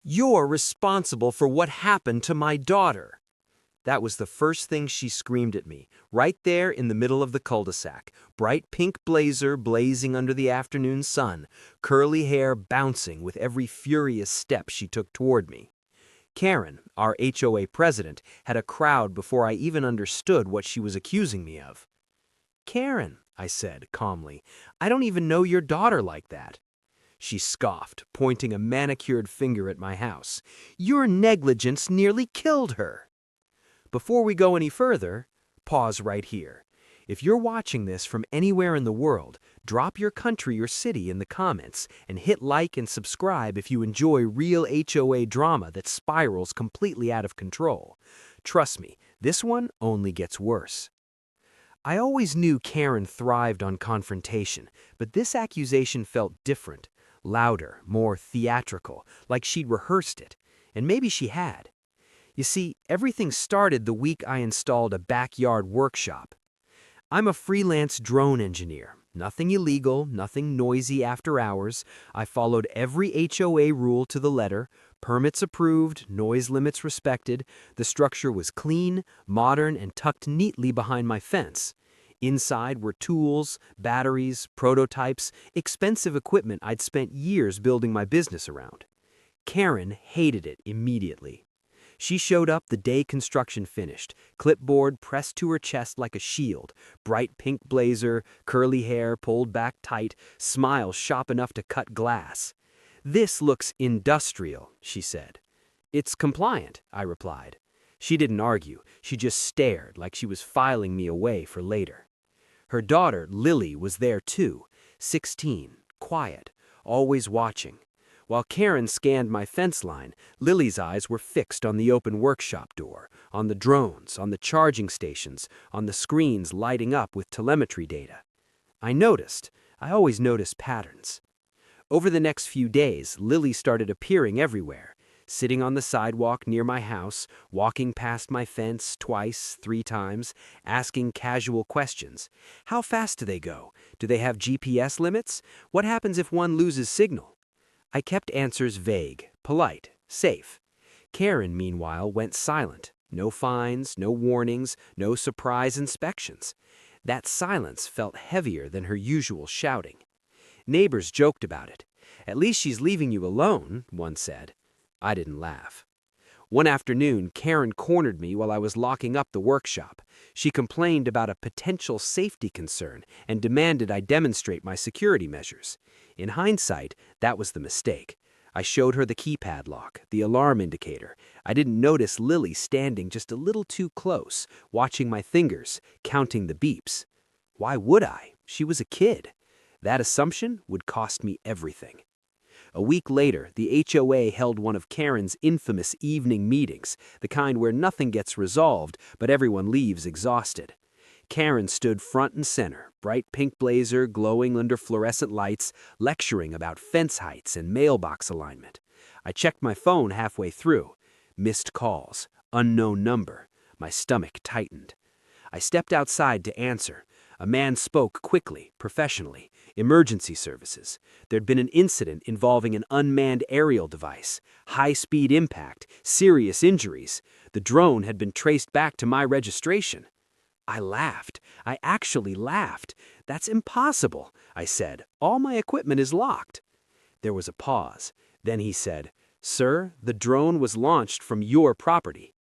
You're responsible for what happened to my daughter. That was the first thing she screamed at me, right there in the middle of the cul-de-sac, bright pink blazer blazing under the afternoon sun, curly hair bouncing with every furious step she took toward me. Karen, our HOA president, had a crowd before I even understood what she was accusing me of. "Karen," I said calmly, "I don't even know your daughter like that." She scoffed, pointing a manicured finger at my house. "Your negligence nearly killed her." Before we go any further, pause right here. If you're watching this from anywhere in the world, drop your country or city in the comments and hit like and subscribe if you enjoy real HOA drama that spirals completely out of control. Trust me, this one only gets worse. I always knew Karen thrived on confrontation, but this accusation felt different, louder, more theatrical, like she'd rehearsed it, and maybe she had. You see, everything started the week I installed a backyard workshop. I'm a freelance drone engineer. Nothing illegal, nothing noisy after hours. I followed every HOA rule to the letter, permits approved, noise limits respected. The structure was clean, modern, and tucked neatly behind my fence. Inside were tools, batteries, prototypes, expensive equipment I'd spent years building my business around. Karen hated it immediately. She showed up the day construction finished, clipboard pressed to her chest like a shield, bright pink blazer, curly hair pulled back tight, smile sharp enough to cut glass. "This looks industrial," she said. "It's compliant," I replied. She didn't argue, she just stared like she was filing me away for later. Her daughter, Lily, was there too, 16, quiet, always watching. While Karen scanned my fence line, Lily's eyes were fixed on the open workshop door, on the drones, on the charging stations, on the screens lighting up with telemetry data. I always notice patterns. Over the next few days, Lily started appearing everywhere, sitting on the sidewalk near my house, walking past my fence twice, 3 times, asking casual questions. How fast do they go? Do they have GPS limits? What happens if one loses signal? I kept answers vague, polite, safe. Karen, meanwhile, went silent. No fines, no warnings, no surprise inspections. That silence felt heavier than her usual shouting. Neighbors joked about it. "At least she's leaving you alone," one said. I didn't laugh. One afternoon, Karen cornered me while I was locking up the workshop. She complained about a potential safety concern and demanded I demonstrate my security measures. In hindsight, that was the mistake. I showed her the keypad lock, the alarm indicator. I didn't notice Lily standing just a little too close, watching my fingers, counting the beeps. Why would I? She was a kid. That assumption would cost me everything. A week later, the HOA held one of Karen's infamous evening meetings, the kind where nothing gets resolved, but everyone leaves exhausted. Karen stood front and center, bright pink blazer glowing under fluorescent lights, lecturing about fence heights and mailbox alignment. I checked my phone halfway through. Missed calls, unknown number. My stomach tightened. I stepped outside to answer. A man spoke quickly, professionally. Emergency services. There'd been an incident involving an unmanned aerial device. High-speed impact, serious injuries. The drone had been traced back to my registration. I laughed. I actually laughed. "That's impossible," I said. "All my equipment is locked." There was a pause. Then he said, "Sir, the drone was launched from your property."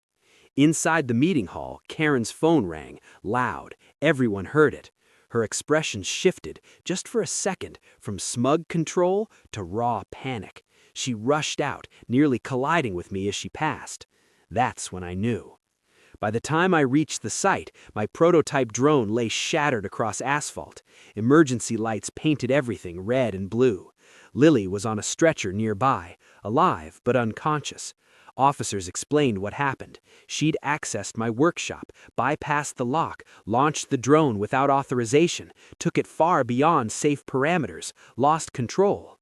Inside the meeting hall, Karen's phone rang, loud. Everyone heard it. Her expression shifted, just for a second, from smug control to raw panic. She rushed out, nearly colliding with me as she passed. That's when I knew. By the time I reached the site, my prototype drone lay shattered across asphalt. Emergency lights painted everything red and blue. Lily was on a stretcher nearby, alive but unconscious. Officers explained what happened. She'd accessed my workshop, bypassed the lock, launched the drone without authorization, took it far beyond safe parameters, lost control.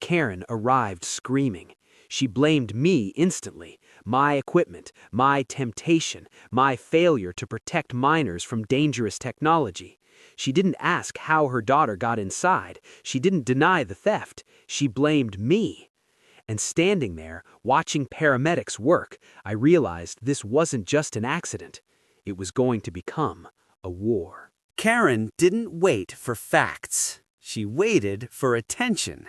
Karen arrived screaming. She blamed me instantly. My equipment, my temptation, my failure to protect minors from dangerous technology. She didn't ask how her daughter got inside. She didn't deny the theft. She blamed me. And standing there, watching paramedics work, I realized this wasn't just an accident. It was going to become a war. Karen didn't wait for facts. She waited for attention.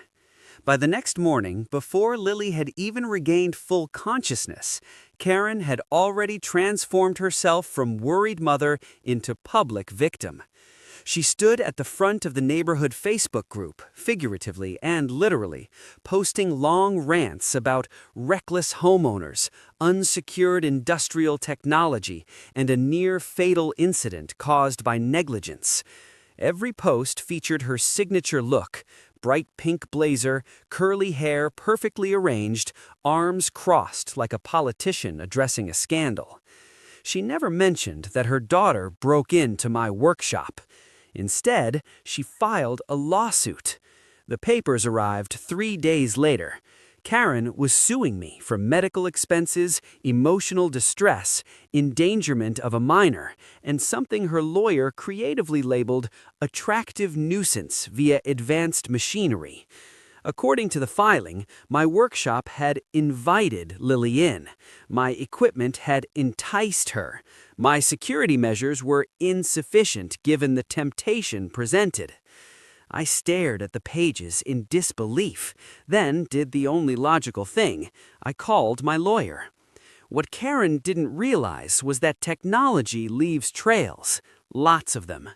By the next morning, before Lily had even regained full consciousness, Karen had already transformed herself from worried mother into public victim. She stood at the front of the neighborhood Facebook group, figuratively and literally, posting long rants about reckless homeowners, unsecured industrial technology, and a near-fatal incident caused by negligence. Every post featured her signature look: bright pink blazer, curly hair perfectly arranged, arms crossed like a politician addressing a scandal. She never mentioned that her daughter broke into my workshop. Instead, she filed a lawsuit. The papers arrived 3 days later. Karen was suing me for medical expenses, emotional distress, endangerment of a minor, and something her lawyer creatively labeled attractive nuisance via advanced machinery. According to the filing, my workshop had invited Lily in. My equipment had enticed her. My security measures were insufficient given the temptation presented. I stared at the pages in disbelief, then did the only logical thing. I called my lawyer. What Karen didn't realize was that technology leaves trails, lots of them.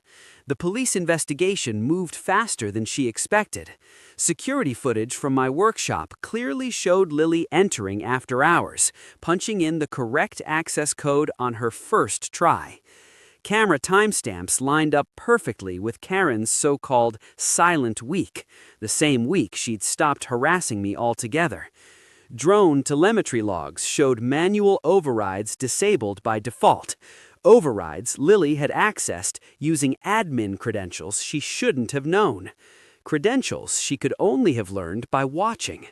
The police investigation moved faster than she expected. Security footage from my workshop clearly showed Lily entering after hours, punching in the correct access code on her first try. Camera timestamps lined up perfectly with Karen's so-called silent week, the same week she'd stopped harassing me altogether. Drone telemetry logs showed manual overrides disabled by default. Overrides Lily had accessed using admin credentials she shouldn't have known. Credentials she could only have learned by watching.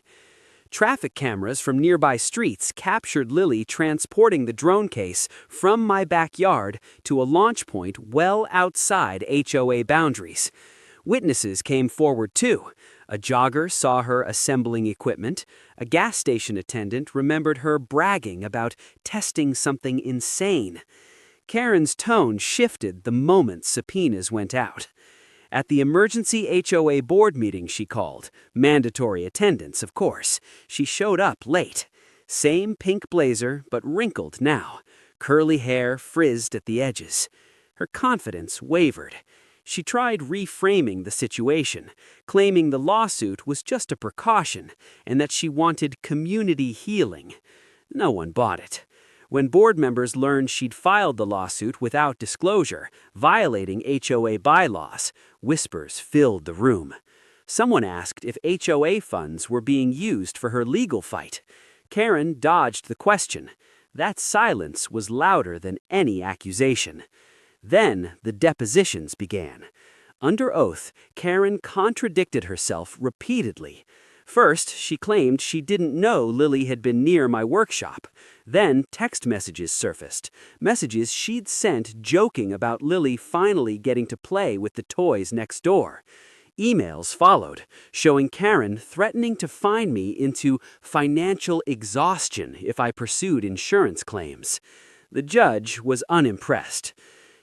Traffic cameras from nearby streets captured Lily transporting the drone case from my backyard to a launch point well outside HOA boundaries. Witnesses came forward too. A jogger saw her assembling equipment. A gas station attendant remembered her bragging about testing something insane. Karen's tone shifted the moment subpoenas went out. At the emergency HOA board meeting she called, mandatory attendance, of course, she showed up late. Same pink blazer, but wrinkled now. Curly hair frizzed at the edges. Her confidence wavered. She tried reframing the situation, claiming the lawsuit was just a precaution and that she wanted community healing. No one bought it. When board members learned she'd filed the lawsuit without disclosure, violating HOA bylaws, whispers filled the room. Someone asked if HOA funds were being used for her legal fight. Karen dodged the question. That silence was louder than any accusation. Then the depositions began. Under oath, Karen contradicted herself repeatedly. First, she claimed she didn't know Lily had been near my workshop. Then text messages surfaced, messages she'd sent joking about Lily finally getting to play with the toys next door. Emails followed, showing Karen threatening to fine me into financial exhaustion if I pursued insurance claims. The judge was unimpressed.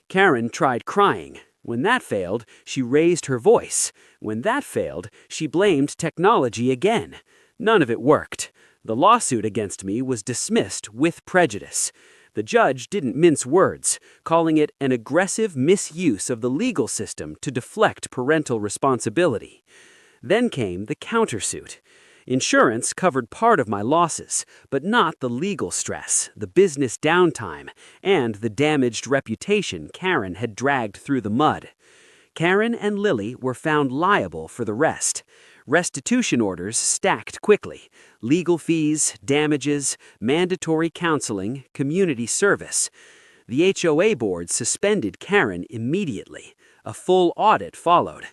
Karen tried crying. When that failed, she raised her voice. When that failed, she blamed technology again. None of it worked. The lawsuit against me was dismissed with prejudice. The judge didn't mince words, calling it an aggressive misuse of the legal system to deflect parental responsibility. Then came the countersuit. Insurance covered part of my losses, but not the legal stress, the business downtime, and the damaged reputation Karen had dragged through the mud. Karen and Lily were found liable for the rest. Restitution orders stacked quickly. Legal fees, damages, mandatory counseling, community service. The HOA board suspended Karen immediately. A full audit followed.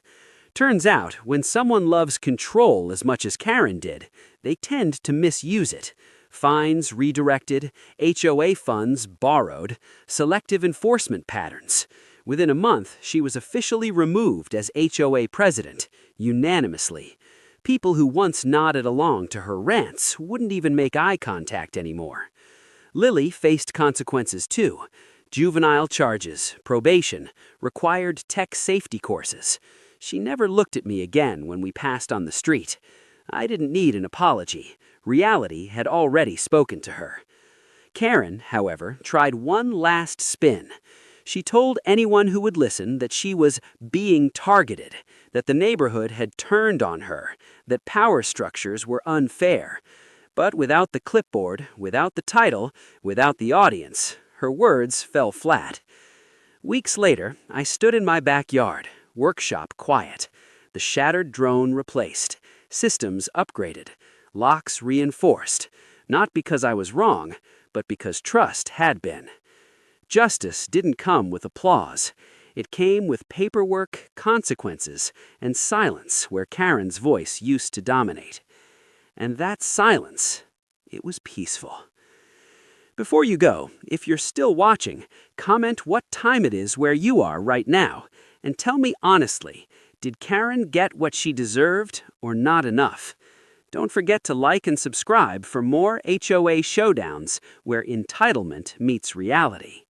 Turns out, when someone loves control as much as Karen did, they tend to misuse it. Fines redirected, HOA funds borrowed, selective enforcement patterns. Within a month, she was officially removed as HOA president, unanimously. People who once nodded along to her rants wouldn't even make eye contact anymore. Lily faced consequences too. Juvenile charges, probation, required tech safety courses. She never looked at me again when we passed on the street. I didn't need an apology. Reality had already spoken to her. Karen, however, tried one last spin. She told anyone who would listen that she was being targeted, that the neighborhood had turned on her, that power structures were unfair. But without the clipboard, without the title, without the audience, her words fell flat. Weeks later, I stood in my backyard, workshop quiet, the shattered drone replaced, systems upgraded, locks reinforced, not because I was wrong, but because trust had been. Justice didn't come with applause. It came with paperwork, consequences, and silence where Karen's voice used to dominate. And that silence, it was peaceful. Before you go, if you're still watching, comment what time it is where you are right now, and tell me honestly, did Karen get what she deserved or not enough? Don't forget to like and subscribe for more HOA showdowns where entitlement meets reality.